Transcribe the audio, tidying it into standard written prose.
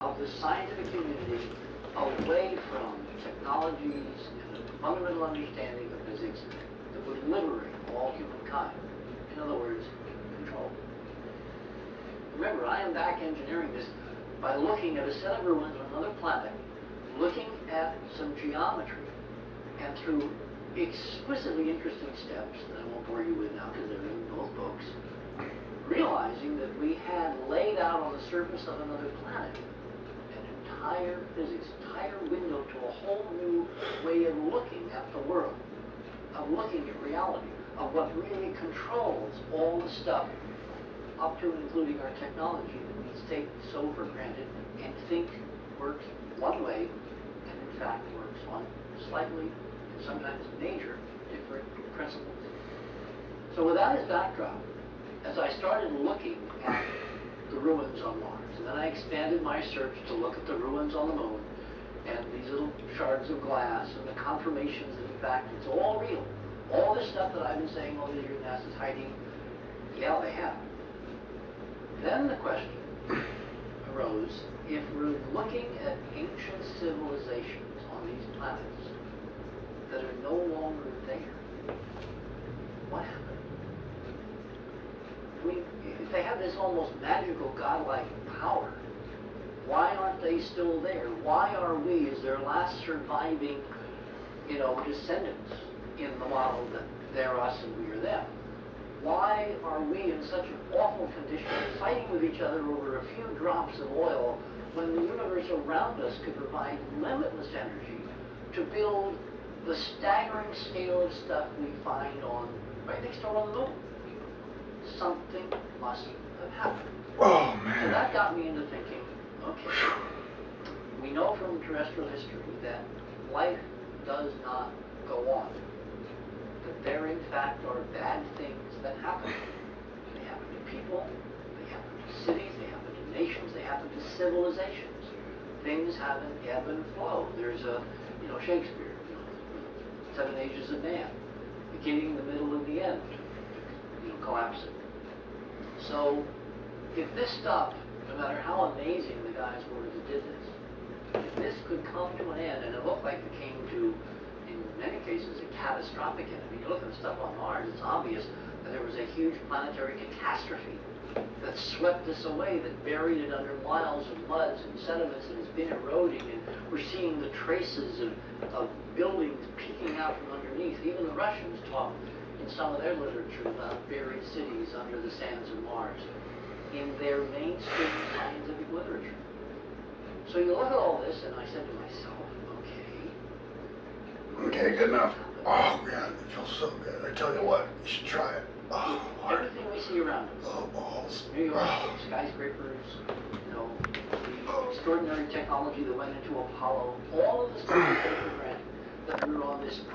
of the scientific community away from technologies and a fundamental understanding of physics that would liberate all humankind. In other words, control. Remember, I am back engineering this by looking at a set of ruins on another planet, looking at some geometry, and through exquisitely interesting steps that I won't bore you with now because they're in both books, realizing that we had laid out on the surface of another planet an entire physics, entire window to a whole new way of looking at the world, of looking at reality, of what really controls all the stuff up to and including our technology that we take so for granted and think works one way and in fact works on slightly and sometimes major different principles. So with that as backdrop, as I started looking at the ruins on Mars, and then I expanded my search to look at the ruins on the moon, and these little shards of glass, and the confirmations that in fact it's all real. All this stuff that I've been saying all these years NASA's hiding, yeah, they have. Then the question arose, if we're looking at ancient civilizations on these planets that are no longer there, what happened? I mean, if they have this almost magical, godlike power, why aren't they still there? Why are we, as their last surviving, descendants in the model that they're us and we are them? Why are we in such an awful condition, fighting with each other over a few drops of oil when the universe around us could provide limitless energy to build the staggering scale of stuff we find on right next door on the moon? Something must have happened. Oh, man. So that got me into thinking, okay, we know from terrestrial history that life does not go on. That there, in fact, are bad things that happen. They happen to people, they happen to cities, they happen to nations, they happen to civilizations. Things have an ebb and flow. There's Shakespeare, Seven Ages of Man, beginning, the middle, and the end, collapsing. So, if this stuff, no matter how amazing the guys were that did this, if this could come to an end, and it looked like it came to, in many cases, a catastrophic end. I mean, you look at the stuff on Mars, it's obvious that there was a huge planetary catastrophe that swept this away, that buried it under miles of muds and sediments, and has been eroding, and we're seeing the traces of buildings peeking out from underneath. Even the Russians talk in some of their literature about buried cities under the sands of Mars in their mainstream scientific literature. So you look at all this, and I said to myself, okay, good enough. Oh, man, it feels so good. I tell you what, you should try it. Oh, everything we see around us, oh, balls. New York, skyscrapers, the extraordinary technology that went into Apollo, all of the stuff we take for granted, that we're on this